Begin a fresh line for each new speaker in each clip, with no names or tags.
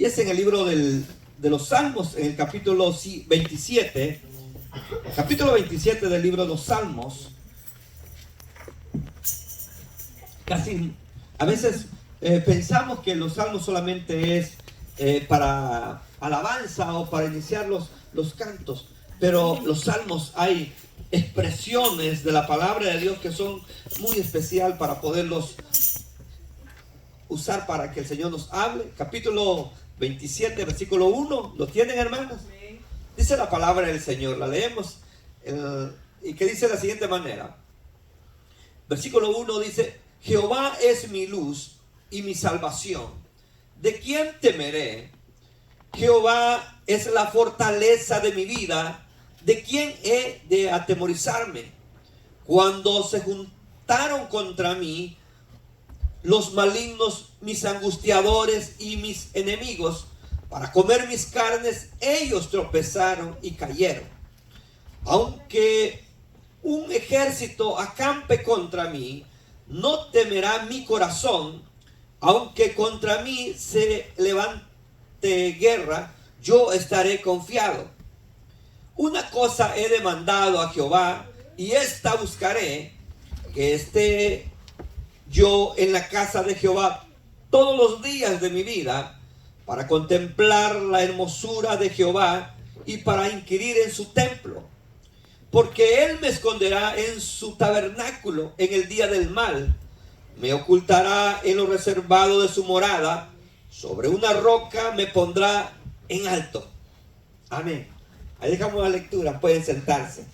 Y es en el libro de los Salmos, en el capítulo 27, capítulo 27 del libro de los Salmos. Casi, a veces pensamos que los salmos solamente es para alabanza o para iniciar los cantos, pero los salmos hay expresiones de la palabra de Dios que son muy especial para poderlos usar para que el Señor nos hable. Capítulo 27, versículo 1, ¿lo tienen, hermanos? Dice la palabra del Señor, la leemos, y que dice de la siguiente manera. Versículo 1 dice: Jehová es mi luz y mi salvación, ¿de quién temeré? Jehová es la fortaleza de mi vida, ¿de quién he de atemorizarme? Cuando se juntaron contra mí los malignos, mis angustiadores y mis enemigos, para comer mis carnes, ellos tropezaron y cayeron. Aunque un ejército acampe contra mí, no temerá mi corazón. Aunque contra mí se levante guerra, yo estaré confiado. Una cosa he demandado a Jehová, y esta buscaré, que esté yo en la casa de Jehová todos los días de mi vida, para contemplar la hermosura de Jehová y para inquirir en su templo. Porque él me esconderá en su tabernáculo en el día del mal, me ocultará en lo reservado de su morada, sobre una roca me pondrá en alto. Amén. Ahí dejamos la lectura, pueden sentarse.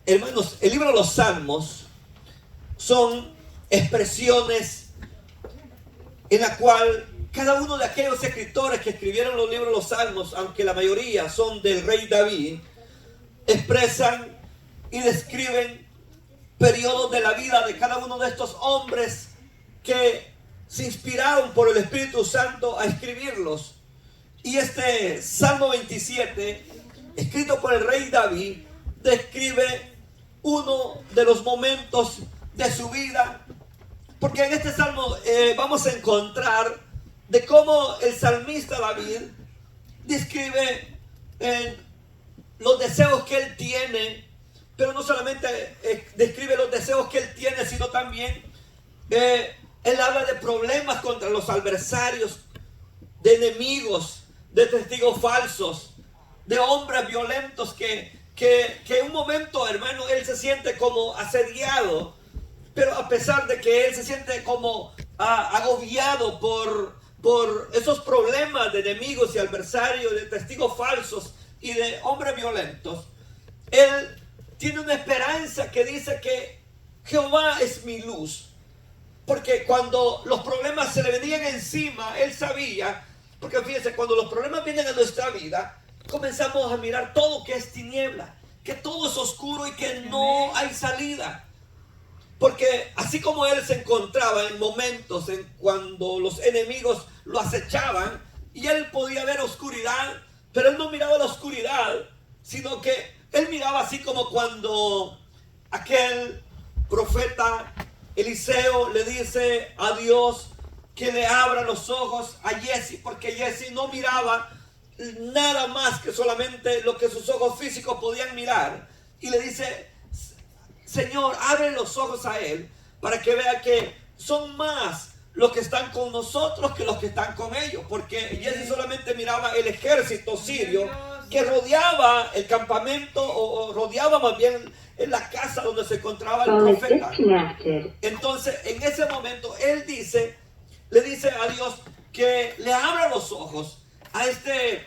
Hermanos, el libro de los Salmos son expresiones en la cual cada uno de aquellos escritores que escribieron los libros de los Salmos, aunque la mayoría son del rey David, expresan y describen periodos de la vida de cada uno de estos hombres que se inspiraron por el Espíritu Santo a escribirlos. Y este Salmo 27, escrito por el rey David, describe uno de los momentos de su vida, porque en este salmo vamos a encontrar de cómo el salmista David describe los deseos que él tiene, pero no solamente describe los deseos que él tiene, sino también él habla de problemas contra los adversarios, de enemigos, de testigos falsos, de hombres violentos que en un momento, hermano, él se siente como asediado, pero a pesar de que él se siente como agobiado por esos problemas de enemigos y adversarios, de testigos falsos y de hombres violentos, él tiene una esperanza que dice que Jehová es mi luz. Porque cuando los problemas se le venían encima, él sabía, porque fíjense, cuando los problemas vienen a nuestra vida, comenzamos a mirar todo que es tiniebla, que todo es oscuro y que no hay salida. Porque así como él se encontraba en momentos en cuando los enemigos lo acechaban y él podía ver oscuridad, pero él no miraba la oscuridad, sino que él miraba así como cuando aquel profeta Eliseo le dice a Dios que le abra los ojos a Giezi, porque Giezi no miraba nada más que solamente lo que sus ojos físicos podían mirar, y le dice: Señor, abre los ojos a él para que vea que son más los que están con nosotros que los que están con ellos, porque Giezi solamente miraba el ejército sirio que rodeaba el campamento o rodeaba más bien en la casa donde se encontraba el profeta. Entonces en ese momento él le dice a Dios que le abra los ojos a este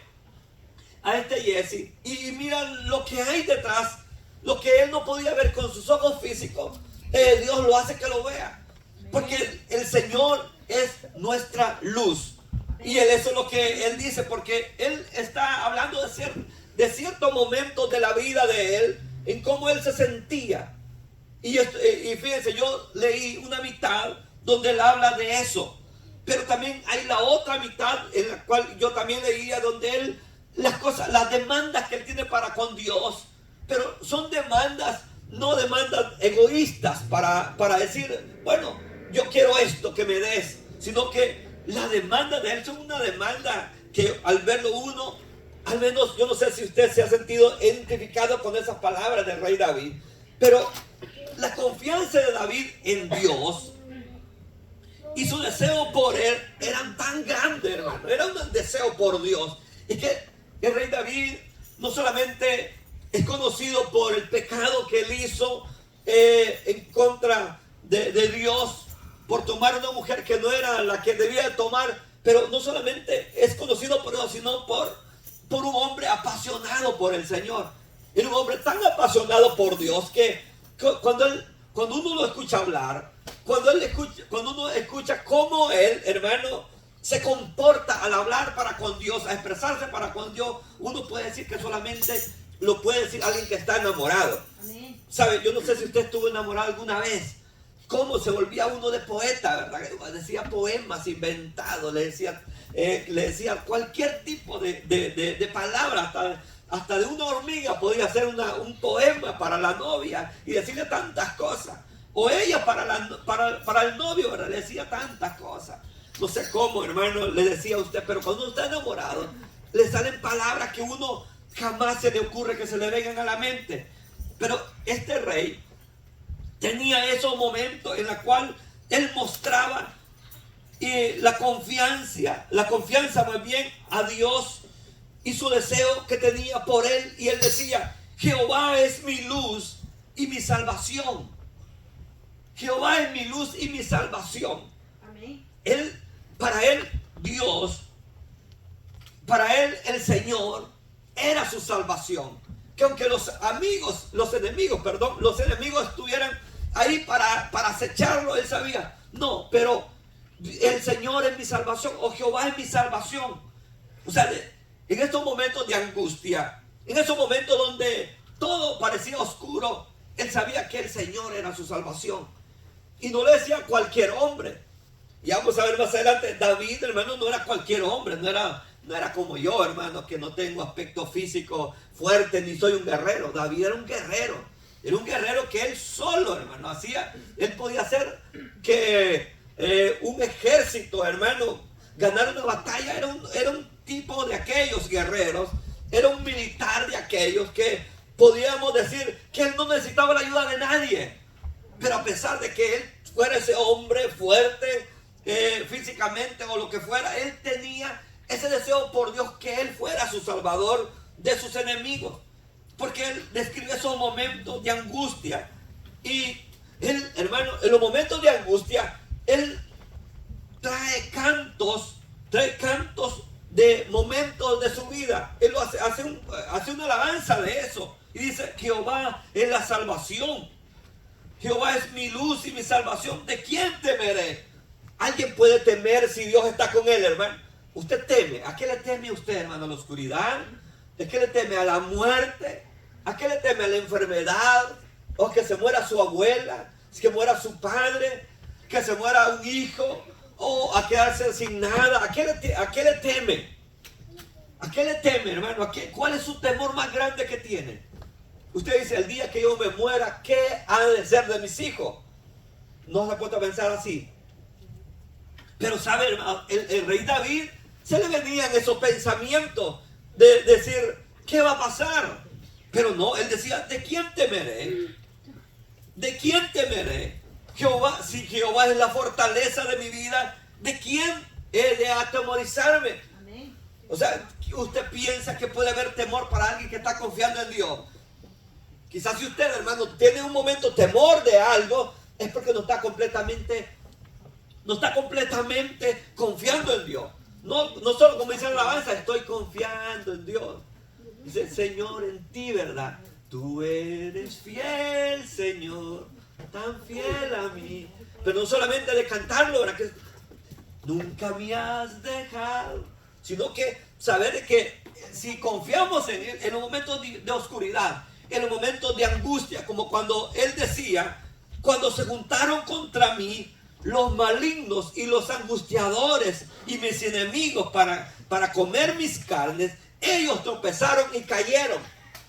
Giezi, y mira lo que hay detrás, lo que él no podía ver con sus ojos físicos. Dios lo hace que lo vea, porque el Señor es nuestra luz. Y eso es lo que él dice, porque él está hablando de ciertos momentos de la vida de él, en cómo él se sentía. Y fíjense, yo leí una mitad donde él habla de eso, pero también hay la otra mitad en la cual yo también leía donde él, las demandas que él tiene para con Dios, pero son demandas, no demandas egoístas para decir, bueno, yo quiero esto que me des, sino que la demanda de él es una demanda que al verlo uno, al menos yo no sé si usted se ha sentido identificado con esas palabras del rey David, pero la confianza de David en Dios y su deseo por él eran tan grandes, hermano. Era un deseo por Dios. Y que el rey David no solamente es conocido por el pecado que él hizo en contra de Dios, por tomar una mujer que no era la que debía tomar, pero no solamente es conocido por Dios, sino por un hombre apasionado por el Señor. Era un hombre tan apasionado por Dios que cuando uno lo escucha hablar, cuando uno escucha cómo él, hermano, se comporta al hablar para con Dios, a expresarse para con Dios, uno puede decir que solamente lo puede decir alguien que está enamorado. Amén. ¿Sabe? Yo no sé si usted estuvo enamorado alguna vez. Cómo se volvía uno de poeta, ¿verdad? Decía poemas inventados, le decía cualquier tipo de palabra, hasta de una hormiga podía hacer un poema para la novia y decirle tantas cosas. O ella para el novio, ¿verdad? Le decía tantas cosas. No sé cómo, hermano, le decía a usted, pero cuando uno está enamorado, le salen palabras que uno jamás se le ocurre que se le vengan a la mente. Pero este rey tenía esos momentos en los cuales él mostraba la confianza más bien a Dios y su deseo que tenía por él. Y él decía: Jehová es mi luz y mi salvación. Jehová es mi luz y mi salvación. Amén. Para él, Dios, para él, el Señor, era su salvación. Que aunque los enemigos estuvieran ahí para acecharlo, él sabía, no, pero el Señor es mi salvación, o Jehová es mi salvación. O sea, en estos momentos de angustia, en esos momentos donde todo parecía oscuro, él sabía que el Señor era su salvación. Y no le decía cualquier hombre. Y vamos a ver más adelante, David, hermano, no era cualquier hombre, no era como yo, hermano, que no tengo aspecto físico fuerte, ni soy un guerrero. David era un guerrero que él solo, hermano, él podía hacer que un ejército, hermano, ganar una batalla. Era un tipo de aquellos guerreros, era un militar de aquellos que podíamos decir que él no necesitaba la ayuda de nadie. Pero a pesar de que él fuera ese hombre fuerte físicamente o lo que fuera, él tenía ese deseo por Dios que él fuera su salvador de sus enemigos. Porque él describe esos momentos de angustia. Y él, hermano, en los momentos de angustia, él trae cantos de momentos de su vida. Él hace una alabanza de eso. Y dice: Jehová es la salvación. Jehová es mi luz y mi salvación. ¿De quién temeré? ¿Alguien puede temer si Dios está con él, hermano? Usted teme. ¿A qué le teme usted, hermano? ¿A la oscuridad? ¿A qué le teme? ¿A la muerte? ¿A qué le teme? ¿A la enfermedad? ¿O que se muera su abuela? ¿Que muera su padre? ¿Que se muera un hijo? ¿O a quedarse sin nada? ¿A qué le teme? ¿A qué le teme, hermano? ¿Cuál es su temor más grande que tiene? Usted dice: el día que yo me muera, ¿qué ha de ser de mis hijos? No se ha puesto a pensar así. Pero sabe, hermano, el rey David se le venían esos pensamientos de decir: ¿qué va a pasar? Pero no, él decía: ¿de quién temeré? ¿De quién temeré? Jehová, si Jehová es la fortaleza de mi vida, ¿de quién he de atemorizarme? Amén. O sea, usted piensa que puede haber temor para alguien que está confiando en Dios. Quizás si usted, hermano, tiene un momento temor de algo, es porque no está completamente confiando en Dios. No solo como dice la alabanza: estoy confiando en Dios. Dice: Señor, en ti, ¿verdad? Tú eres fiel, Señor, tan fiel a mí. Pero no solamente de cantarlo, ¿verdad? Que nunca me has dejado, sino que saber de que si confiamos en Él en los momentos de oscuridad, en los momentos de angustia, como cuando Él decía: cuando se juntaron contra mí los malignos y los angustiadores y mis enemigos para comer mis carnes, ellos tropezaron y cayeron.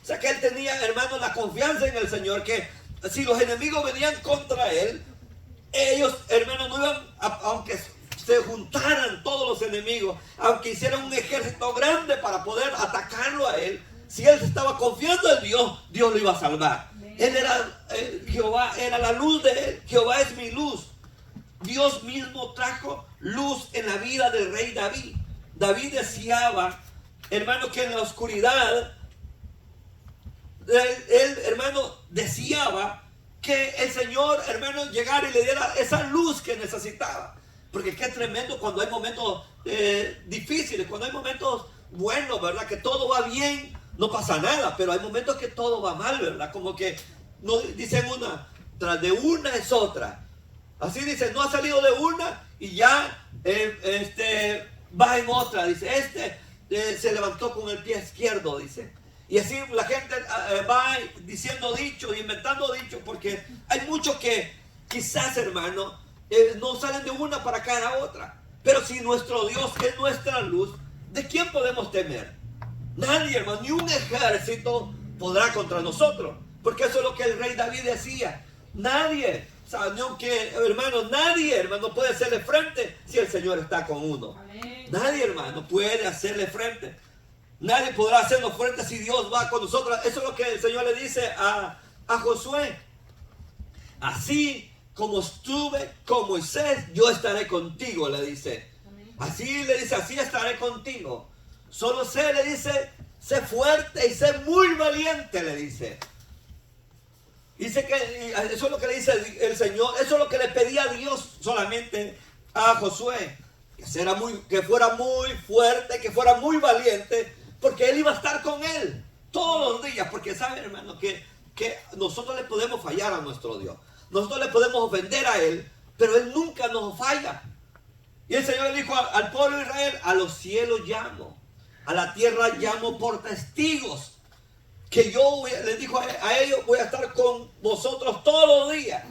O sea que él tenía, hermano, la confianza en el Señor, que si los enemigos venían contra él, Ellos, hermanos, no iban, aunque se juntaran todos los enemigos, aunque hicieran un ejército grande para poder atacarlo a él, si él estaba confiando en Dios, Dios lo iba a salvar. Él era, Jehová era la luz de él. Jehová es mi luz. Dios mismo trajo luz en la vida del rey David. David deseaba, hermano, que en la oscuridad, él, hermano, deseaba que el Señor, hermano, llegara y le diera esa luz que necesitaba. Porque qué tremendo cuando hay momentos difíciles, cuando hay momentos buenos, ¿verdad? Que todo va bien, no pasa nada, pero hay momentos que todo va mal, ¿verdad? Como que no dicen una, tras de una es otra. Así dice, no ha salido de una y ya va en otra. Dice, se levantó con el pie izquierdo, dice. Y así la gente va diciendo dichos, inventando dichos, porque hay muchos que quizás, hermano, no salen de una para caer a otra. Pero si nuestro Dios es nuestra luz, ¿de quién podemos temer? Nadie, hermano, ni un ejército podrá contra nosotros. Porque eso es lo que el rey David decía. Nadie, o sea, nadie, hermano, puede hacerle frente si el Señor está con uno. Amén. Nadie, hermano, puede hacerle frente. Nadie podrá hacernos frente si Dios va con nosotros. Eso es lo que el Señor le dice a Josué. Así como estuve con Moisés, yo estaré contigo, le dice. Amén. Así le dice, así estaré contigo. Solo le dice, sé fuerte y sé muy valiente, le dice. Dice que eso es lo que le dice el Señor, eso es lo que le pedía a Dios solamente a Josué. Que fuera muy fuerte, que fuera muy valiente, porque él iba a estar con él todos los días. Porque saben, hermano, que nosotros le podemos fallar a nuestro Dios. Nosotros le podemos ofender a él, pero él nunca nos falla. Y el Señor le dijo al pueblo de Israel, a los cielos llamo, a la tierra llamo por testigos, que yo les dijo a ellos, voy a estar con vosotros todos los días.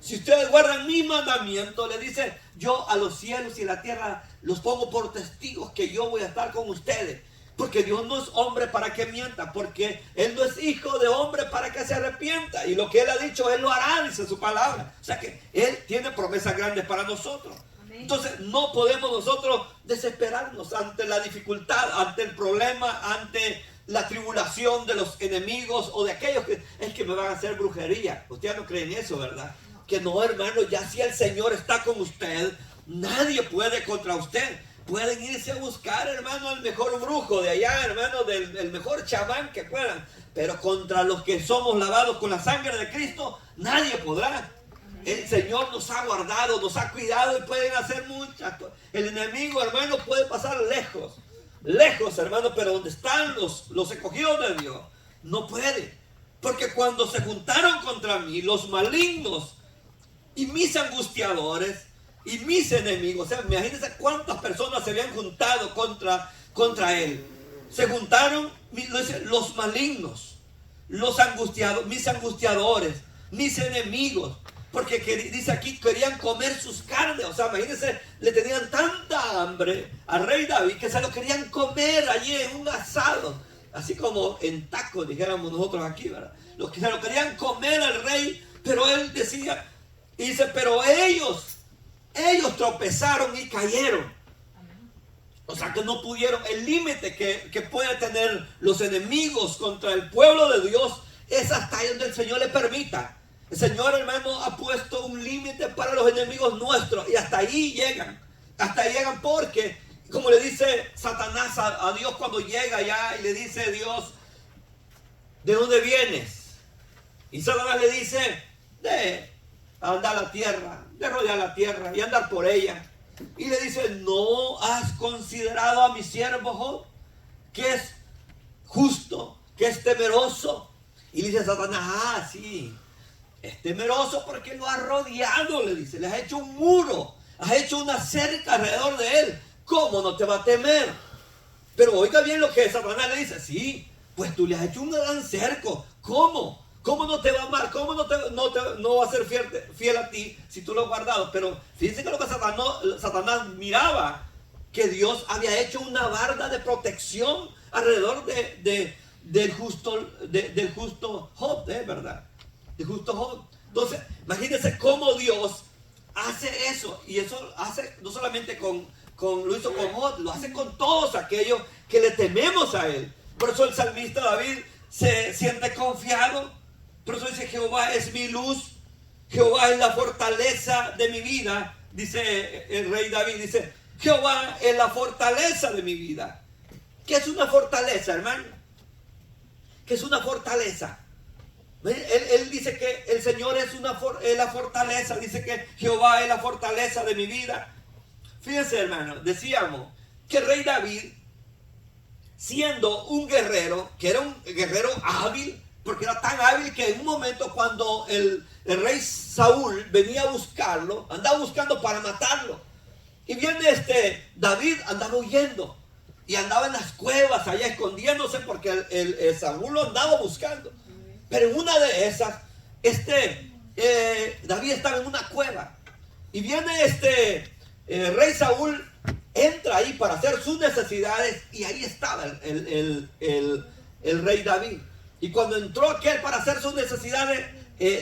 Si ustedes guardan mi mandamiento, le dice, yo a los cielos y a la tierra los pongo por testigos que yo voy a estar con ustedes. Porque Dios no es hombre para que mienta, porque Él no es hijo de hombre para que se arrepienta. Y lo que Él ha dicho, Él lo hará, dice su palabra. O sea que Él tiene promesas grandes para nosotros. Amén. Entonces no podemos nosotros desesperarnos ante la dificultad, ante el problema, ante la tribulación de los enemigos o de aquellos que me van a hacer brujería. Ustedes no creen eso, ¿verdad? No. Que no, hermano, ya si el Señor está con usted, nadie puede contra usted. Pueden irse a buscar, hermano, al mejor brujo de allá, hermano, el mejor chamán que puedan. Pero contra los que somos lavados con la sangre de Cristo, nadie podrá. El Señor nos ha guardado, nos ha cuidado y pueden hacer muchas cosas. El enemigo, hermano, puede pasar lejos. Lejos, hermano, pero donde están los escogidos de Dios, no puede. Porque cuando se juntaron contra mí, los malignos y mis angustiadores y mis enemigos, o sea, imagínense cuántas personas se habían juntado contra él. Se juntaron los malignos, mis angustiadores, mis enemigos. Porque dice aquí, querían comer sus carnes. O sea, imagínense, le tenían tanta hambre al rey David que se lo querían comer allí en un asado. Así como en tacos, dijéramos nosotros aquí, ¿verdad? Se lo querían comer al rey, pero él decía, y dice, pero ellos tropezaron y cayeron. O sea que no pudieron. El límite que puede tener los enemigos contra el pueblo de Dios es hasta ahí donde el Señor le permita. El Señor, hermano, ha puesto un límite para los enemigos nuestros y hasta ahí llegan. Hasta ahí llegan porque, como le dice Satanás a Dios cuando llega allá y le dice Dios, ¿de dónde vienes? Y Satanás le dice, de andar la tierra, de rodear la tierra y andar por ella. Y le dice, ¿no has considerado a mi siervo Job, que es justo, que es temeroso? Y dice Satanás, sí, es temeroso porque lo ha rodeado, le dice, le has hecho un muro, has hecho una cerca alrededor de él. ¿Cómo no te va a temer? Pero oiga bien lo que Satanás le dice, sí, pues tú le has hecho un gran cerco. ¿Cómo? ¿Cómo no te va a amar? ¿Cómo no va a ser fiel a ti si tú lo has guardado? Pero fíjense que lo que Satanás miraba, que Dios había hecho una barda de protección alrededor del justo Job, ¿verdad? Del justo Job. Entonces, imagínense cómo Dios hace eso. Y eso hace no solamente lo hizo con Od, lo hace con todos aquellos que le tememos a él. Por eso el salmista David se siente confiado. Por eso dice: Jehová es mi luz, Jehová es la fortaleza de mi vida. Dice el rey David, dice: Jehová es la fortaleza de mi vida. ¿Qué es una fortaleza, hermano? ¿Qué es una fortaleza? Él dice que el Señor es la fortaleza. Dice que Jehová es la fortaleza de mi vida. Fíjense, hermano, decíamos que el rey David, siendo un guerrero, que era un guerrero hábil, porque era tan hábil que en un momento cuando el rey Saúl venía a buscarlo, andaba buscando para matarlo. Y viene David, andaba huyendo y andaba en las cuevas allá escondiéndose porque el Saúl lo andaba buscando. Pero en una de esas, David estaba en una cueva y viene rey Saúl, entra ahí para hacer sus necesidades y ahí estaba el rey David. Y cuando entró aquel para hacer sus necesidades,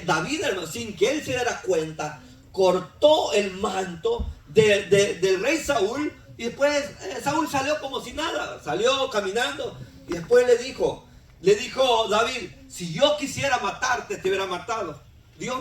David, hermano, sin que él se diera cuenta, cortó el manto del rey Saúl. Y después Saúl salió como si nada, salió caminando. Y después le dijo David: si yo quisiera matarte, te hubiera matado. Dios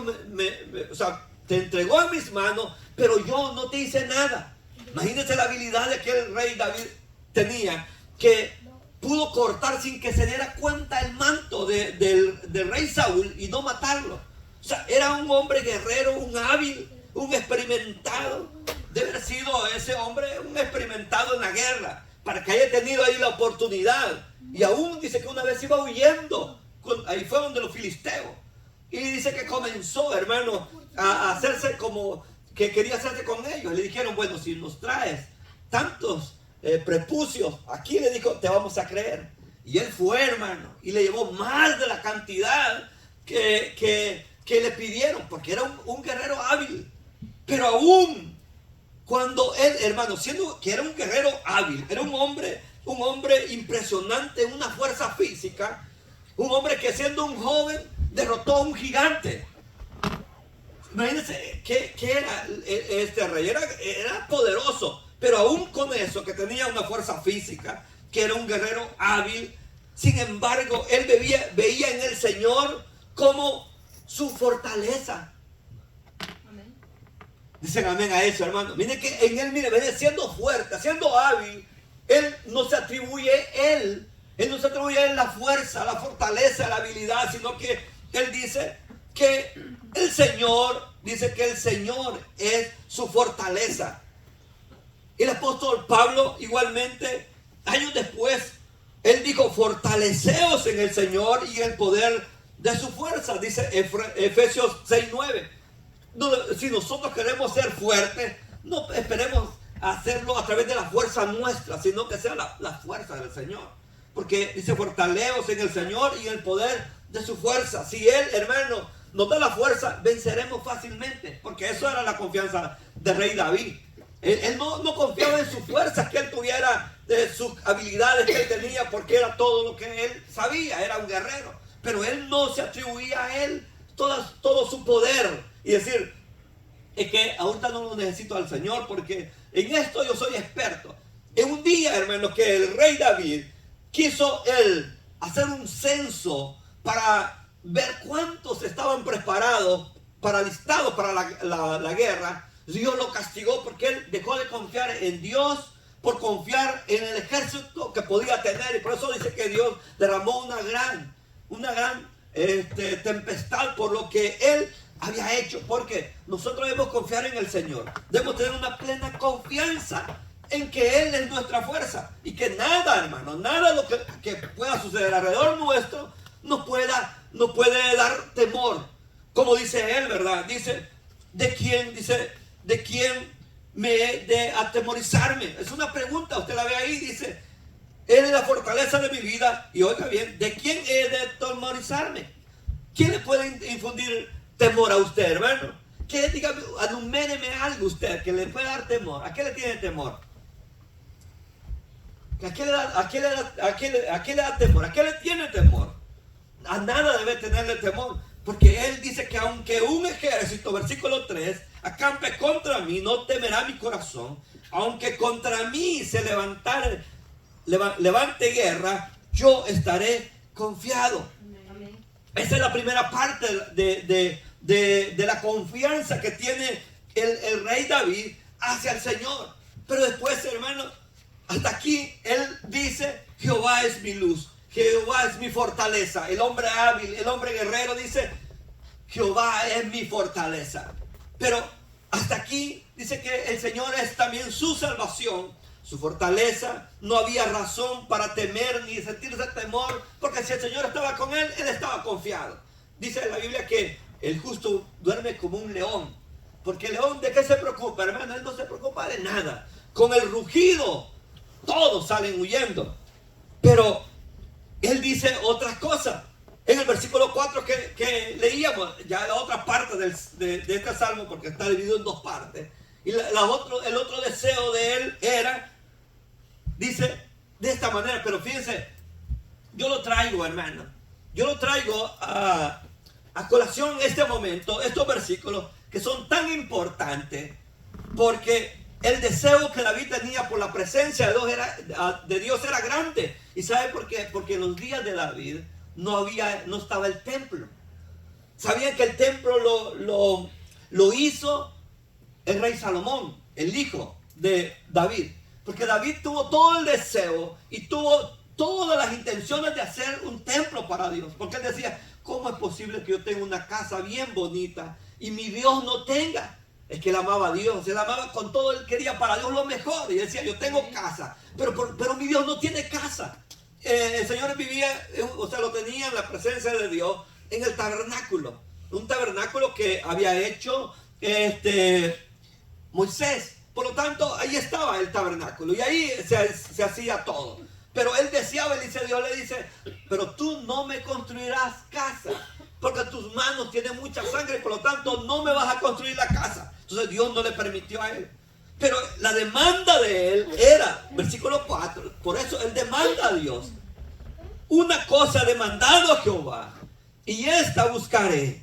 te entregó en mis manos, pero yo no te hice nada. Imagínense la habilidad de que el rey David tenía, que pudo cortar sin que se diera cuenta el manto del rey Saúl y no matarlo. O sea, era un hombre guerrero, un hábil, un experimentado. Debe haber sido ese hombre un experimentado en la guerra, para que haya tenido ahí la oportunidad. Y aún dice que una vez iba huyendo, ahí fue donde los filisteos. Y dice que comenzó, hermano, a hacerse como que quería hacerse con ellos. Le dijeron: bueno, si nos traes tantos prepucios, aquí, le dijo, te vamos a creer. Y él fue, hermano, y le llevó más de la cantidad que le pidieron, porque era un guerrero hábil. Pero aún cuando él, hermano, siendo que era un guerrero hábil, era un hombre impresionante, una fuerza física, un hombre que siendo un joven derrotó a un gigante. Imagínense que era este rey, era poderoso, pero aún con eso, que tenía una fuerza física, que era un guerrero hábil, sin embargo, él veía en el Señor como su fortaleza. Amén. Dicen amén a eso, hermano. Miren que en él, venía siendo fuerte, siendo hábil. Él no se atribuye la fuerza, la fortaleza, la habilidad, sino que él dice que el Señor es su fortaleza. El apóstol Pablo igualmente, años después, él dijo: fortaleceos en el Señor y en el poder de su fuerza. Dice Efesios 6:9. Si nosotros queremos ser fuertes, no esperemos hacerlo a través de la fuerza nuestra, sino que sea la fuerza del Señor. Porque dice: fortaleceos en el Señor y en el poder de su fuerza. Si Él, hermano, nos da la fuerza, venceremos fácilmente. Porque eso era la confianza del rey David. Él no confiaba en sus fuerzas, que él tuviera sus habilidades que él tenía, porque era todo lo que él sabía, era un guerrero. Pero él no se atribuía a él todo su poder y decir: es que ahorita no lo necesito al Señor, porque en esto yo soy experto. En un día, hermanos, que el rey David quiso él hacer un censo para ver cuántos estaban preparados, listados para la guerra. Dios lo castigó porque él dejó de confiar en Dios por confiar en el ejército que podía tener. Y por eso dice que Dios derramó una gran tempestad por lo que él había hecho. Porque nosotros debemos confiar en el Señor. Debemos tener una plena confianza en que Él es nuestra fuerza. Y que nada, hermano, nada lo que pueda suceder alrededor nuestro nos puede dar temor. Como dice él, ¿verdad? Dice: ¿de quién me he de atemorizarme? Es una pregunta, usted la ve ahí, dice: Él es la fortaleza de mi vida. Y oiga bien, ¿de quién he de atemorizarme? ¿Quién le puede infundir temor a usted, hermano? Dígame, anuméreme algo usted que le pueda dar temor. ¿A qué le tiene temor? ¿A qué le da temor? ¿A qué le tiene temor? A nada debe tenerle temor. Porque él dice que aunque un ejército, versículo 3, acampe contra mí, no temerá mi corazón. Aunque contra mí se levante guerra, yo estaré confiado. Amén. Esa es la primera parte de la confianza que tiene el rey David hacia el Señor. Pero después, hermanos, hasta aquí él dice: Jehová es mi luz, Jehová es mi fortaleza. El hombre hábil, el hombre guerrero dice: Jehová es mi fortaleza. Pero hasta aquí dice que el Señor es también su salvación, su fortaleza. No había razón para temer ni sentirse temor, porque si el Señor estaba con él, él estaba confiado. Dice en la Biblia que el justo duerme como un león. Porque el león, ¿de qué se preocupa, hermano? Él no se preocupa de nada. Con el rugido, todos salen huyendo. Pero él dice otras cosas. En el versículo 4 que leíamos, ya la otra parte de este salmo, porque está dividido en dos partes. Y el otro deseo de él era, dice de esta manera, pero fíjense, yo lo traigo, hermano. Yo lo traigo a colación en este momento, estos versículos que son tan importantes, porque el deseo que David tenía por la presencia de Dios era grande. ¿Y sabe por qué? Porque en los días de David no estaba el templo. Sabían que el templo lo hizo el rey Salomón, el hijo de David. Porque David tuvo todo el deseo y tuvo todas las intenciones de hacer un templo para Dios. Porque él decía: ¿cómo es posible que yo tenga una casa bien bonita y mi Dios no tenga? Es que él amaba a Dios, él amaba con todo, él quería para Dios lo mejor. Y decía: yo tengo casa, pero mi Dios no tiene casa. El Señor vivía, lo tenía en la presencia de Dios en el tabernáculo. Un tabernáculo que había hecho Moisés. Por lo tanto, ahí estaba el tabernáculo y ahí se hacía todo. Pero él deseaba, Dios le dice: pero tú no me construirás casa, porque tus manos tienen mucha sangre, y por lo tanto no me vas a construir la casa. Entonces Dios no le permitió a él. Pero la demanda de él era, versículo 4, por eso él demanda a Dios: una cosa he demandado a Jehová, y esta buscaré,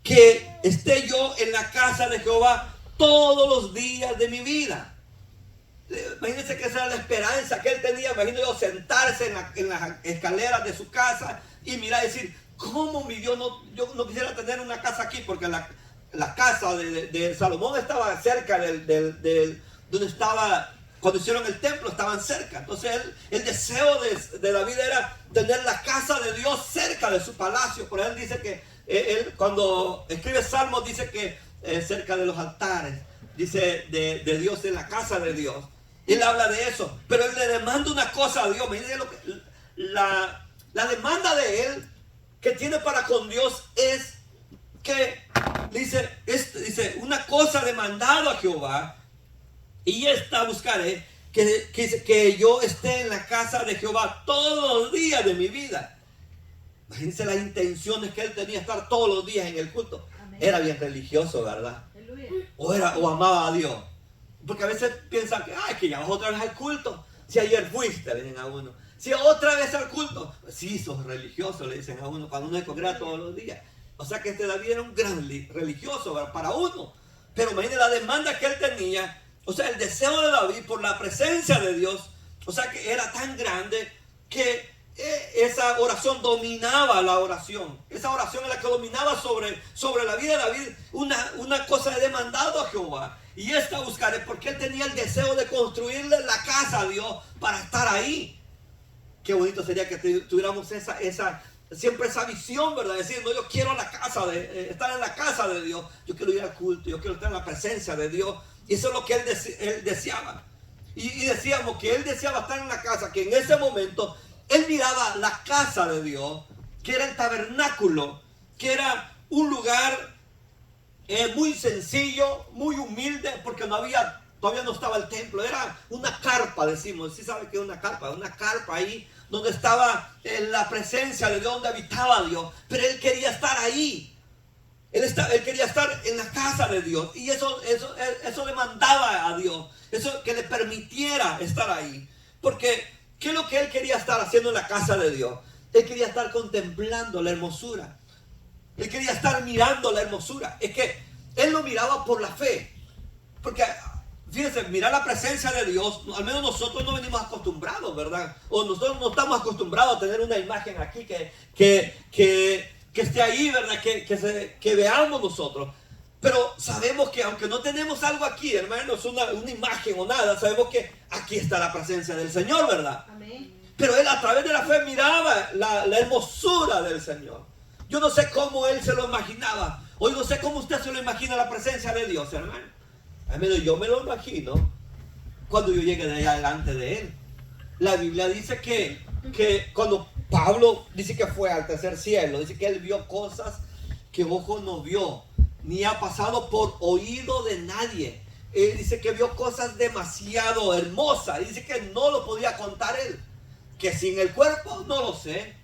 que esté yo en la casa de Jehová todos los días de mi vida. Imagínense que esa era la esperanza que él tenía. Imagino yo sentarse en las escaleras de su casa y mirar y decir: ¿cómo mi Dios yo no quisiera tener una casa aquí? Porque la casa de Salomón estaba cerca donde estaba, cuando hicieron el templo, estaban cerca. Entonces el deseo de David era tener la casa de Dios cerca de su palacio. Por eso él dice que él, cuando escribe Salmos, dice que cerca de los altares, dice de Dios, en la casa de Dios. Él habla de eso, pero él le demanda una cosa a Dios. Me dice la demanda de él que tiene para con Dios es que dice: una cosa demandado a Jehová, y esta buscaré, que yo esté en la casa de Jehová todos los días de mi vida. Imagínense las intenciones que él tenía, estar todos los días en el culto. Amén. Era bien religioso, ¿verdad? O amaba a Dios. Porque a veces piensan que ya vas otra vez al culto. Si ayer fuiste, le dicen a uno. Si otra vez al culto, sí, sos religioso, le dicen a uno cuando uno se congrega todos los días. O sea que David era un gran religioso, ¿verdad?, para uno. Pero imagínense la demanda que él tenía. O sea, el deseo de David por la presencia de Dios, o sea, que era tan grande que esa oración dominaba la oración. Esa oración es la que dominaba sobre la vida de David. Una cosa he demandado a Jehová, y esta buscaré, porque él tenía el deseo de construirle la casa a Dios para estar ahí. Qué bonito sería que tuviéramos siempre esa visión, ¿verdad? Decir: no, yo quiero estar en la casa de Dios, yo quiero ir al culto, yo quiero estar en la presencia de Dios. Y eso es lo que él deseaba. Y decíamos que él deseaba estar en la casa, que en ese momento él miraba la casa de Dios, que era el tabernáculo, que era un lugar muy sencillo, muy humilde, porque todavía no estaba el templo. Era una carpa, decimos. ¿Sí sabe qué es una carpa? Una carpa ahí donde estaba la presencia de Dios, donde habitaba Dios. Pero él quería estar ahí. Él quería estar en la casa de Dios. Y eso demandaba a Dios. Eso que le permitiera estar ahí. Porque, ¿qué es lo que él quería estar haciendo en la casa de Dios? Él quería estar contemplando la hermosura. Él quería estar mirando la hermosura. Es que él lo miraba por la fe. Porque fíjense, mirar la presencia de Dios, al menos nosotros no venimos acostumbrados, ¿verdad? O nosotros no estamos acostumbrados a tener una imagen aquí que esté ahí, ¿verdad? Que veamos nosotros. Pero sabemos que aunque no tenemos algo aquí, hermanos, una imagen o nada, sabemos que aquí está la presencia del Señor, ¿verdad?
Amén.
Pero él a través de la fe miraba la hermosura del Señor. Yo no sé cómo él se lo imaginaba. Hoy no sé cómo usted se lo imagina la presencia de Dios, hermano. Al menos yo me lo imagino cuando yo llegue de allá delante de él. La Biblia dice que cuando Pablo dice que fue al tercer cielo, dice que él vio cosas que ojo no vio, ni ha pasado por oído de nadie. Él dice que vio cosas demasiado hermosas. Y dice que no lo podía contar él. Que si en el cuerpo, no lo sé.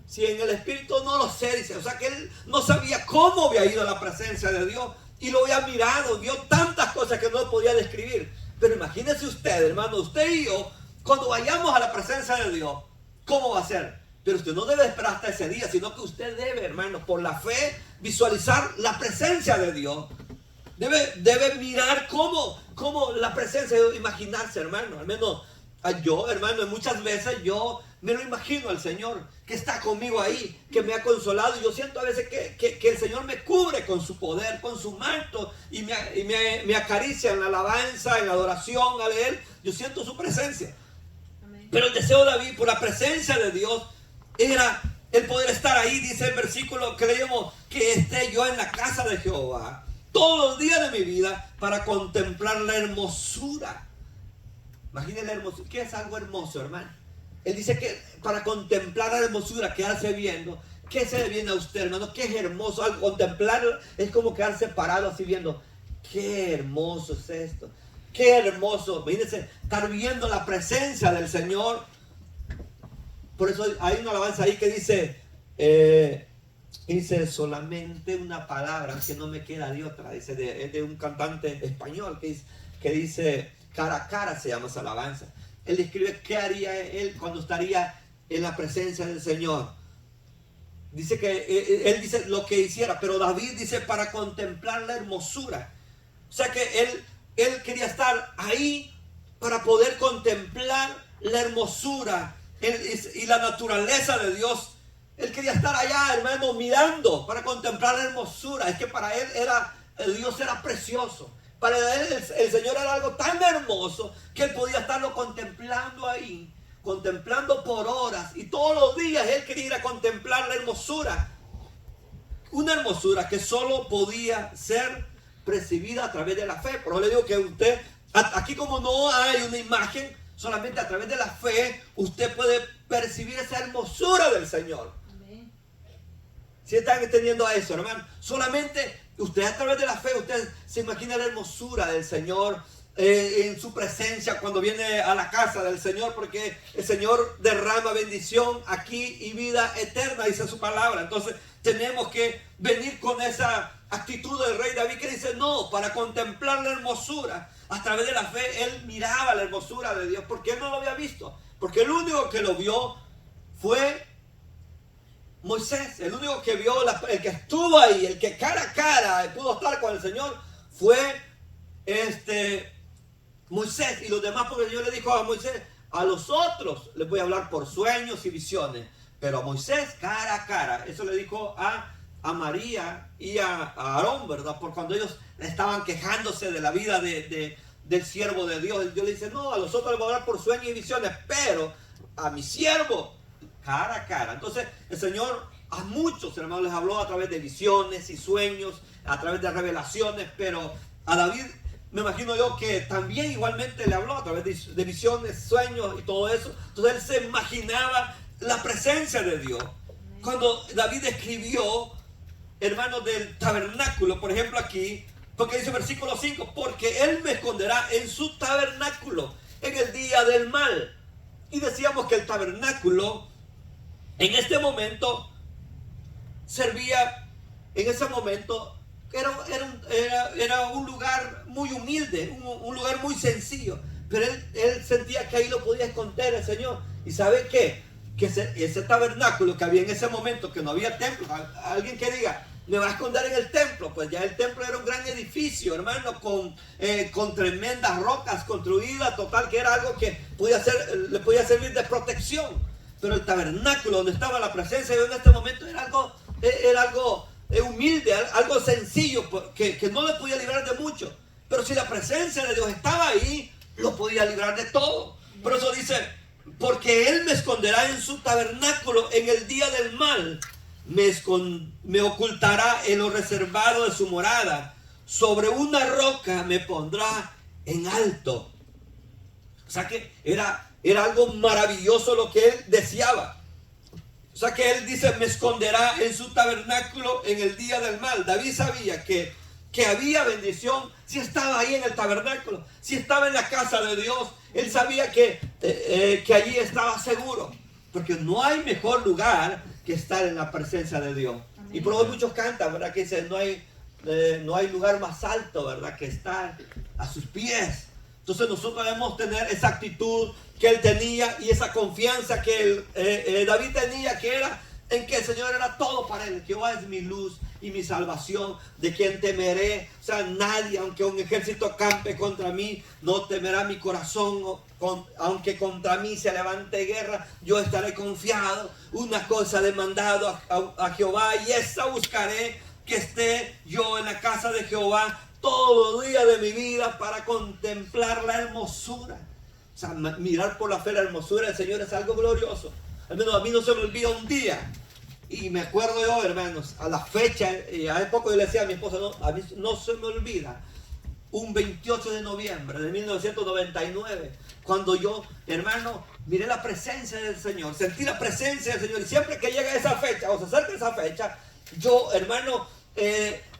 Si en el espíritu, no lo sé. Dice, o sea que él no sabía cómo había ido a la presencia de Dios. Y lo había mirado, vio tantas cosas que no podía describir. Pero imagínese usted, hermano, usted y yo, cuando vayamos a la presencia de Dios, ¿cómo va a ser? Pero usted no debe esperar hasta ese día, sino que usted debe, hermano, por la fe, visualizar la presencia de Dios. Debe mirar cómo la presencia de Dios, imaginarse, hermano. Al menos yo, hermano, muchas veces yo me lo imagino al Señor, que está conmigo ahí, que me ha consolado. Y yo siento a veces que el Señor me cubre con su poder, con su manto, y me acaricia en la alabanza, en la adoración a Él. Yo siento su presencia.
Amén.
Pero el deseo de David por la presencia de Dios era el poder estar ahí. Dice el versículo que leímos, que esté yo en la casa de Jehová todos los días de mi vida para contemplar la hermosura. Imagínense la hermosura. ¿Qué es algo hermoso, hermano? Él dice que para contemplar la hermosura, quedarse viendo. ¿Qué se le viene a usted, hermano? ¿Qué es hermoso? Al contemplar es como quedarse parado así viendo. Qué hermoso es esto. Qué hermoso. Imagínense estar viendo la presencia del Señor. Por eso hay una alabanza ahí que dice solamente una palabra, que no me queda de otra. Es de un cantante español que dice cara a cara, se llama esa alabanza. Él describe qué haría él cuando estaría en la presencia del Señor. Dice que él dice lo que hiciera, pero David dice para contemplar la hermosura. O sea que él quería estar ahí para poder contemplar la hermosura y la naturaleza de Dios. Él quería estar allá, hermano, mirando para contemplar la hermosura. Es que para él Dios era precioso. Para él el Señor era algo tan hermoso que él podía estarlo contemplando ahí, contemplando por horas. Y todos los días él quería ir a contemplar la hermosura. Una hermosura que solo podía ser percibida a través de la fe. Por eso le digo que usted, aquí como no hay una imagen, solamente a través de la fe usted puede percibir esa hermosura del Señor.
Amén.
¿Sí están entendiendo a eso, hermano? Solamente usted a través de la fe, usted se imagina la hermosura del Señor en su presencia cuando viene a la casa del Señor, porque el Señor derrama bendición aquí y vida eterna, dice su palabra. Entonces tenemos que venir con esa actitud del rey David que dice, no, para contemplar la hermosura. A través de la fe él miraba la hermosura de Dios, porque él no lo había visto, porque el único que lo vio fue Moisés. El único que vio, el que estuvo ahí, el que cara a cara pudo estar con el Señor fue Moisés. Y los demás, porque el Señor le dijo a Moisés, a los otros les voy a hablar por sueños y visiones, pero a Moisés cara a cara. Eso le dijo a María y a Aarón, ¿verdad? Por cuando ellos estaban quejándose de la vida del siervo de Dios. Dios le dice, no, a los otros les voy a hablar por sueños y visiones, pero a mi siervo cara a cara. Entonces el Señor a muchos hermanos les habló a través de visiones y sueños, a través de revelaciones, pero a David me imagino yo que también igualmente le habló a través de visiones, sueños y todo eso. Entonces él se imaginaba la presencia de Dios. Cuando David escribió, hermanos, del tabernáculo, por ejemplo aquí, porque dice versículo 5, porque él me esconderá en su tabernáculo en el día del mal. Y decíamos que el tabernáculo en este momento servía, en ese momento era un lugar muy humilde, un lugar muy sencillo, pero él sentía que ahí lo podía esconder el Señor. ¿Y sabe qué? Que ese tabernáculo que había en ese momento, que no había templo, alguien que diga, me va a esconder en el templo. Pues ya el templo era un gran edificio, hermano, con tremendas rocas construidas, total, que era algo que le podía servir de protección. Pero el tabernáculo donde estaba la presencia de Dios en este momento era algo humilde, algo sencillo, que no le podía librar de mucho. Pero si la presencia de Dios estaba ahí, lo podía librar de todo. Por eso dice, porque Él me esconderá en su tabernáculo en el día del mal. Me ocultará en lo reservado de su morada. Sobre una roca me pondrá en alto. O sea que era algo maravilloso lo que Él deseaba. O sea que Él dice, me esconderá en su tabernáculo en el día del mal. David sabía que había bendición si estaba ahí en el tabernáculo, si estaba en la casa de Dios. Él sabía que allí estaba seguro, porque no hay mejor lugar que estar en la presencia de Dios. Amén. Y por eso muchos cantan, ¿verdad? Que dicen, no hay lugar más alto, ¿verdad?, que estar a sus pies. Entonces nosotros debemos tener esa actitud que él tenía y esa confianza que David tenía, que era en que el Señor era todo para él. Jehová es mi luz y mi salvación, de quien temeré. O sea, nadie, aunque un ejército campe contra mí, no temerá mi corazón. Aunque contra mí se levante guerra, yo estaré confiado. Una cosa he demandado a Jehová, y esa buscaré, que esté yo en la casa de Jehová todos los días de mi vida, para contemplar la hermosura. O sea, mirar por la fe la hermosura del Señor es algo glorioso. Al menos a mí no se me olvida un día. Y me acuerdo yo, hermanos, a la fecha, hace poco yo le decía a mi esposa, a mí no se me olvida, un 28 de noviembre de 1999, cuando yo, hermano, miré la presencia del Señor, sentí la presencia del Señor. Y siempre que llega esa fecha, o se acerca esa fecha, yo, hermano,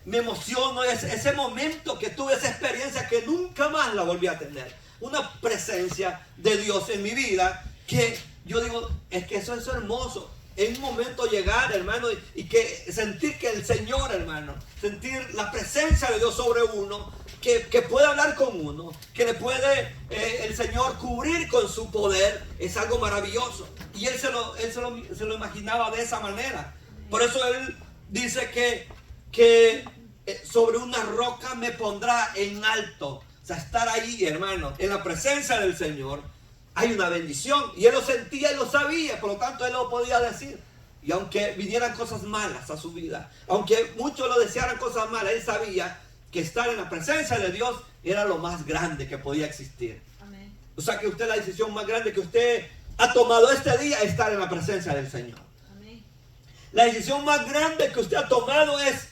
me emociono. Ese momento que tuve, esa experiencia que nunca más la volví a tener. Una presencia de Dios en mi vida, que yo digo, es que eso es hermoso. En un momento llegar, hermano, y que sentir que el Señor, hermano, sentir la presencia de Dios sobre uno, que puede hablar con uno, que le puede el Señor cubrir con su poder, es algo maravilloso. Y él se lo imaginaba de esa manera. Por eso él dice que sobre una roca me pondrá en alto. O sea, estar ahí, hermano, en la presencia del Señor, hay una bendición. Y él lo sentía y lo sabía, por lo tanto él lo podía decir. Y aunque vinieran cosas malas a su vida, aunque muchos lo desearan cosas malas, él sabía que estar en la presencia de Dios era lo más grande que podía existir. Amén. O sea que usted, la decisión más grande que usted ha tomado este día es estar en la presencia del Señor. Amén. La decisión más grande que usted ha tomado es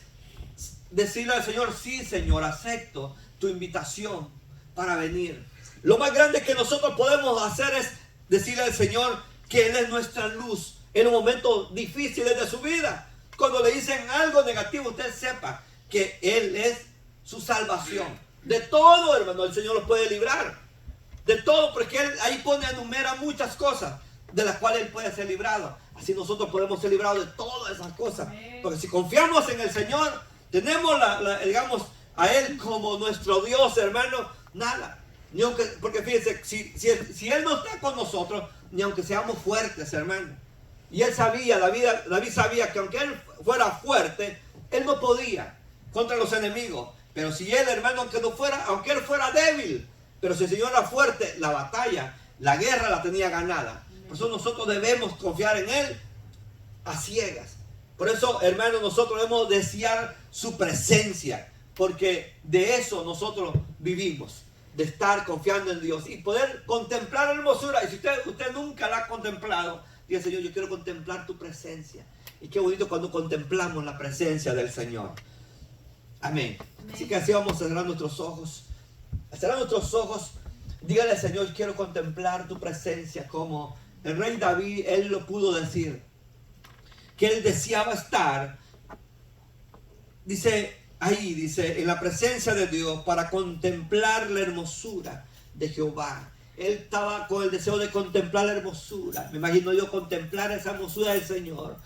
decirle al Señor, sí, Señor, acepto tu invitación para venir. Lo más grande que nosotros podemos hacer es decirle al Señor que Él es nuestra luz en los momentos difíciles de su vida. Cuando le dicen algo negativo, usted sepa que Él es su salvación. De todo, hermano, el Señor lo puede librar. De todo, porque Él ahí enumera muchas cosas de las cuales Él puede ser librado. Así nosotros podemos ser librados de todas esas cosas. Porque si confiamos en el Señor, tenemos digamos, a Él como nuestro Dios, hermano, nada. Ni aunque, porque fíjense, si Él no está con nosotros, ni aunque seamos fuertes, hermano. Y él sabía, David sabía que aunque él fuera fuerte, él no podía contra los enemigos. Pero si él, hermano, aunque él fuera débil, pero si el Señor era fuerte, la batalla, la guerra la tenía ganada. Por eso nosotros debemos confiar en Él a ciegas. Por eso, hermano, nosotros debemos desear su presencia, porque de eso nosotros vivimos, de estar confiando en Dios y poder contemplar la hermosura. Y si usted nunca la ha contemplado, diga, Señor, yo quiero contemplar tu presencia. Y qué bonito cuando contemplamos la presencia del Señor. Amén. Amén. Así que así vamos a cerrar nuestros ojos. A cerrar nuestros ojos, dígale al Señor, quiero contemplar tu presencia, como el rey David, él lo pudo decir, que él deseaba estar, dice, en la presencia de Dios, para contemplar la hermosura de Jehová. Él estaba con el deseo de contemplar la hermosura. Me imagino yo contemplar esa hermosura del Señor.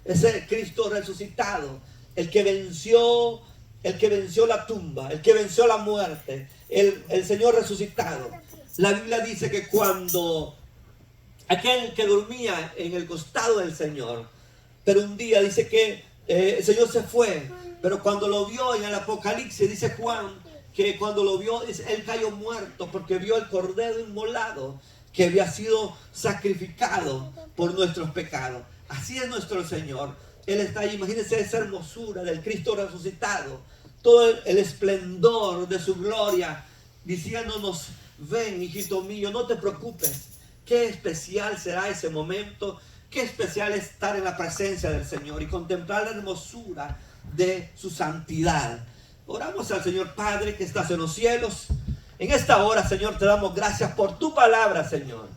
Ese Cristo resucitado, el que venció la tumba, el que venció la muerte, el Señor resucitado. La Biblia dice que cuando aquel que dormía en el costado del Señor, pero un día dice que El Señor se fue, pero cuando lo vio en el Apocalipsis, dice Juan, que cuando lo vio, él cayó muerto porque vio el cordero inmolado que había sido sacrificado por nuestros pecados. Así es nuestro Señor. Él está ahí, imagínense esa hermosura del Cristo resucitado, todo el esplendor de su gloria, diciéndonos: ven, hijito mío, no te preocupes. Qué especial será ese momento, qué especial es estar en la presencia del Señor y contemplar la hermosura de su santidad. Oramos al Señor Padre que estás en los cielos. En esta hora, Señor, te damos gracias por tu palabra, Señor.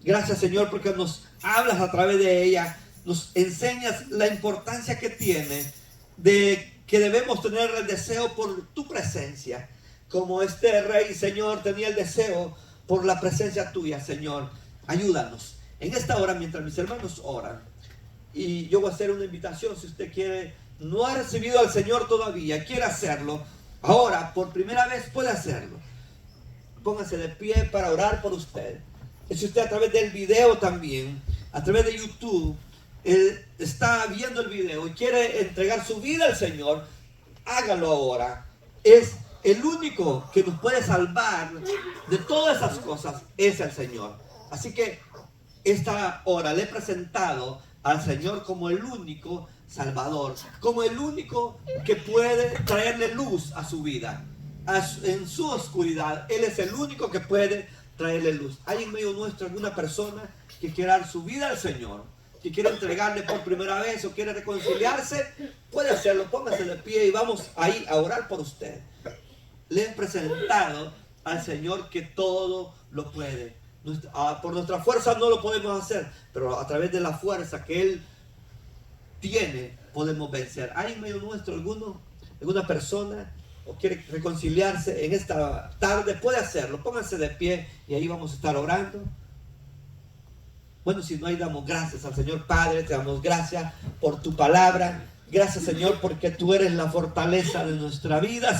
Gracias, Señor, porque nos hablas a través de ella, nos enseñas la importancia que tiene de que debemos tener el deseo por tu presencia, como este rey, Señor, tenía el deseo por la presencia tuya, Señor. Ayúdanos. En esta hora, mientras mis hermanos oran, y yo voy a hacer una invitación, si usted quiere, no ha recibido al Señor todavía, quiere hacerlo, ahora, por primera vez puede hacerlo. Póngase de pie para orar por usted. Y si usted a través del video también, a través de YouTube, está viendo el video y quiere entregar su vida al Señor, hágalo ahora. Es el único que nos puede salvar de todas esas cosas, es el Señor. Así que esta hora le he presentado al Señor como el único Salvador, como el único que puede traerle luz a su vida. En su oscuridad, Él es el único que puede traerle luz. ¿Hay en medio nuestro alguna persona que quiera dar su vida al Señor, que quiere entregarle por primera vez o quiere reconciliarse? Puede hacerlo, póngase de pie y vamos ahí a orar por usted. Le he presentado al Señor que todo lo puede. Por nuestra fuerza no lo podemos hacer, pero a través de la fuerza que Él tiene podemos vencer. ¿Hay en medio nuestro alguna persona o quiere reconciliarse en esta tarde? Puede hacerlo, pónganse de pie y ahí vamos a estar orando. Bueno, si no hay, damos gracias al Señor Padre, te damos gracias por tu palabra. Gracias, Señor, porque tú eres la fortaleza de nuestra vida, Señor.